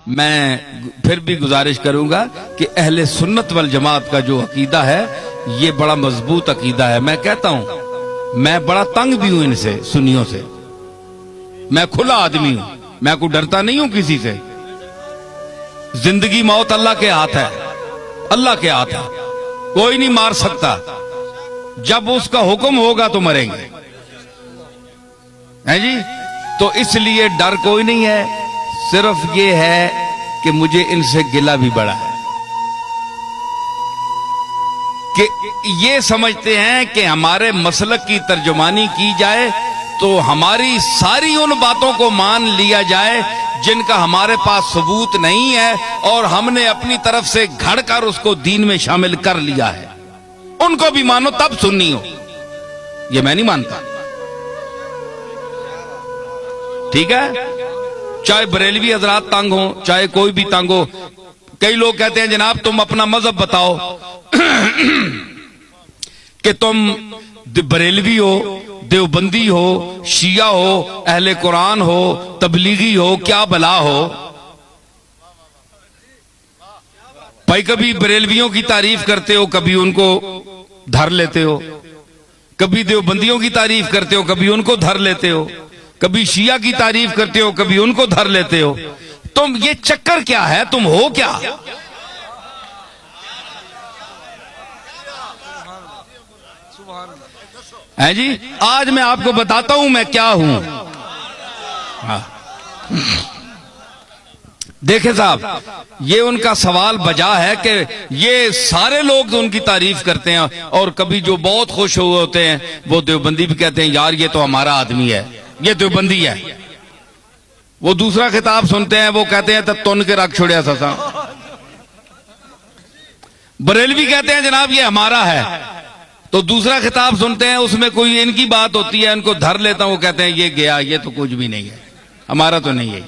मैं फिर भी गुजारिश करूंगा कि अहले सुन्नत वल जमात का जो अकीदा है ये बड़ा मजबूत अकीदा है। मैं कहता हूं मैं बड़ा तंग भी हूं इनसे, सुन्नियों से। मैं खुला आदमी हूं, मैं कोई डरता नहीं हूं किसी से। जिंदगी मौत अल्लाह के हाथ है, अल्लाह के हाथ है, कोई नहीं मार सकता। जब उसका हुक्म होगा तो मरेंगे, है जी। तो इसलिए डर कोई नहीं है, सिर्फ ये है कि मुझे इनसे गिला भी बड़ा है कि ये समझते हैं कि हमारे मसलक की तर्जुमानी की जाए तो हमारी सारी उन बातों को मान लिया जाए जिनका हमारे पास सबूत नहीं है और हमने अपनी तरफ से घड़कर उसको दीन में शामिल कर लिया है। उनको भी मानो तब सुन्नी हो, ये मैं नहीं मानता। ठीक है, चाहे बरेलवी हजरात तंग हो, चाहे कोई भी तंग हो। कई लोग कहते हैं जनाब तुम अपना मजहब बताओ कि तुम बरेलवी हो, देवबंदी हो, शिया हो, अहले कुरान हो, तबलीगी हो, क्या भला हो। भाई कभी बरेलवियों की तारीफ करते हो, कभी उनको धर लेते हो, कभी देवबंदियों की तारीफ करते हो, कभी उनको धर लेते हो, कभी शिया की तारीफ करते हो, कभी उनको धर लेते हो। तुम ये चक्कर क्या है, तुम हो क्या? है जी, आज मैं आपको बताता हूं मैं क्या हूं। देखे साहब, ये उनका सवाल बजा है कि ये सारे लोग तो उनकी तारीफ करते हैं और कभी जो बहुत खुश हुए होते हैं वो देवबंदी भी कहते हैं यार ये तो हमारा आदमी है, ये देवबंदी है। वो दूसरा खिताब सुनते हैं, वो कहते हैं तब तुन के रख छोड़िया ससा। बरेलवी कहते हैं जनाब ये हमारा है, तो दूसरा खिताब सुनते हैं उसमें कोई इनकी बात होती है, इनको धर लेता हूं, वो कहते हैं ये गया, ये तो कुछ भी नहीं है, हमारा तो नहीं है।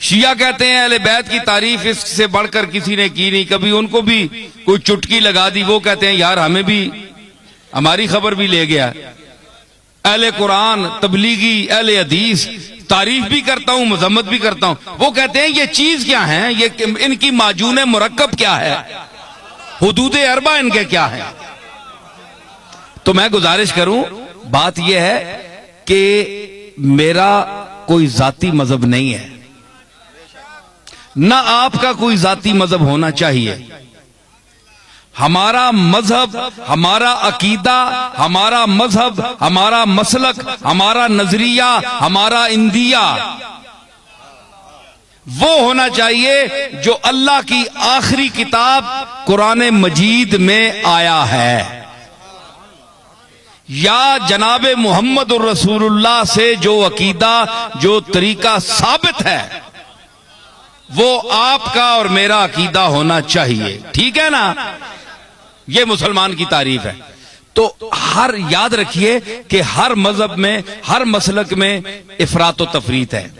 शिया कहते हैं अहले बैत की तारीफ इससे बढ़कर किसी ने की नहीं, कभी उनको भी कोई चुटकी लगा दी, वो कहते हैं यार हमें भी, हमारी खबर भी ले गया। अहले कुरान, तबलीगी, अहले हदीस तारीफ भी करता हूं, मजम्मत भी करता हूं, वो कहते हैं ये चीज क्या है, ये इनकी माजून मुरक्कब क्या है, हुदूद अरबा इनके क्या है। तो मैं गुजारिश करूं, बात यह है कि मेरा कोई जाती मजहब नहीं है, ना आपका कोई जाती मजहब होना चाहिए। हमारा मजहब, हमारा अकीदा, हमारा मजहब, हमारा मसलक, हमारा नजरिया, हमारा इंदिया वो होना चाहिए जो अल्लाह की आखिरी किताब कुरान मजीद में आया है, या जनाब मोहम्मद रसूलुल्लाह से जो अकीदा, जो तरीका साबित है वो आपका और मेरा अकीदा होना चाहिए। ठीक है ना, ये मुसलमान की तारीफ है। तो हर याद रखिए कि हर मजहब में, हर मसलक में इफरात व तफरीत है,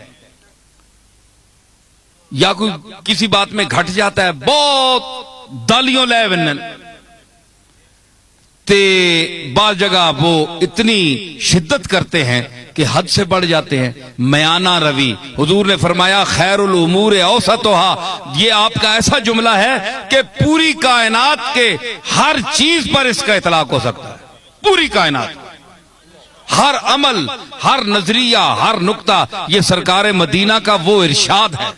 या कोई किसी बात में घट जाता है, बहुत दालियों ले वनन ते बार जगह वो इतनी शिद्दत करते हैं कि हद से बढ़ जाते हैं। मयाना रवि, हुजूर ने फरमाया खैरुल उमूर औसतुहा, ये आपका ऐसा जुमला है कि पूरी कायनात के हर चीज पर इसका इतलाक हो सकता है। पूरी कायनात, हर अमल, हर नजरिया, हर नुक्ता, ये सरकार मदीना का वो इरशाद है।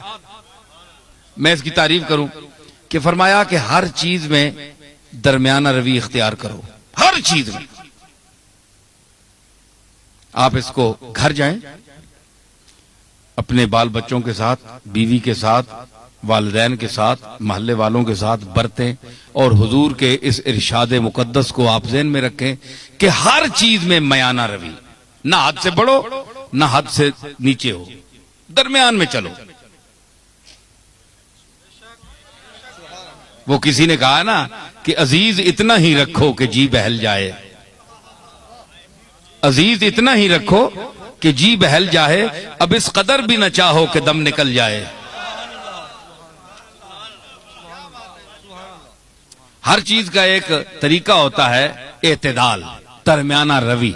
मैं इसकी तारीफ करूं कि फरमाया कि हर चीज में दरमियाना रवि इख्तियार करो, हर चीज में। आप इसको घर जाएं, अपने बाल बच्चों के साथ, बीवी के साथ, वालिदैन के साथ, महल्ले वालों के साथ बरतें और हुजूर के इस इरशाद मुकद्दस को आप ज़हन में रखें कि हर चीज में मयाना रवि, ना हद से बढ़ो ना हद से नीचे हो, दरमियान में चलो। वो किसी ने कहा ना कि अजीज इतना ही रखो कि जी बहल जाए, अजीज इतना ही रखो कि जी बहल जाए, अब इस कदर भी न चाहो कि दम निकल जाए। हर चीज का एक तरीका होता है, एतदाल, दरमियाना रवि।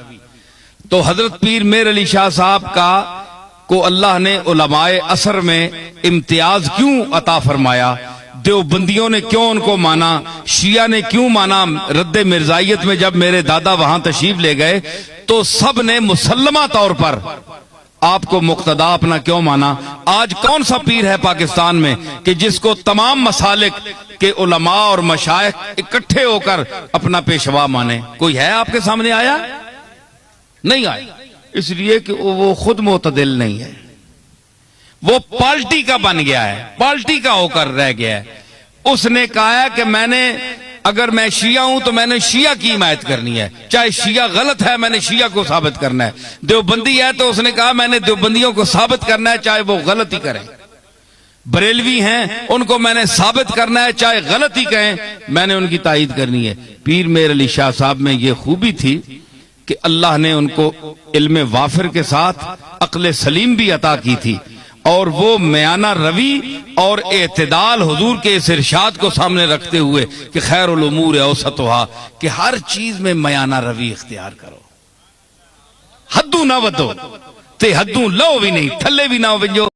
तो हजरत पीर मेर अली शाह साहब का को अल्लाह ने उलमाए असर में इम्तियाज क्यों अता फरमाया, देवबंदियों ने क्यों उनको माना, शिया ने क्यों माना। रद्दे मिर्जाइयत में जब मेरे दादा वहां तशरीफ ले गए तो सब ने मुसल्लमा तौर पर आपको मुक्तदा अपना क्यों माना। आज कौन सा पीर है पाकिस्तान में कि जिसको तमाम मसालिक के उलमा और मशाइख इकट्ठे होकर अपना पेशवा माने? कोई है आपके सामने आया? नहीं आया, इसलिए कि वो खुद मुतदिल नहीं है, वो पार्टी का बन गया है, पार्टी का होकर रह गया है। उसने कहा है कि अगर मैं शिया हूं तो मैंने शिया की हिमायत करनी है, चाहे शिया गलत है मैंने शिया को साबित करना है। देवबंदी है तो उसने कहा मैंने देवबंदियों को साबित करना है चाहे वो गलत ही करें। बरेलवी हैं उनको मैंने साबित करना है चाहे गलत ही कहें, मैंने उनकी तायीद करनी है। पीर मेर अली शाह साहब में ये खूबी थी कि अल्लाह ने उनको इल्म वाफिर के साथ अक्ल सलीम भी अता की थी, और वो मयाना रवी और एतदाल हुजूर के इस इरशाद को सामने रखते हुए कि खैरुल उमूर औसतुहा, कि हर चीज में मयाना रवी इख्तियार करो, हद्दू ना वधो ते हद्दू लो भी नहीं, थल्ले भी ना वजो।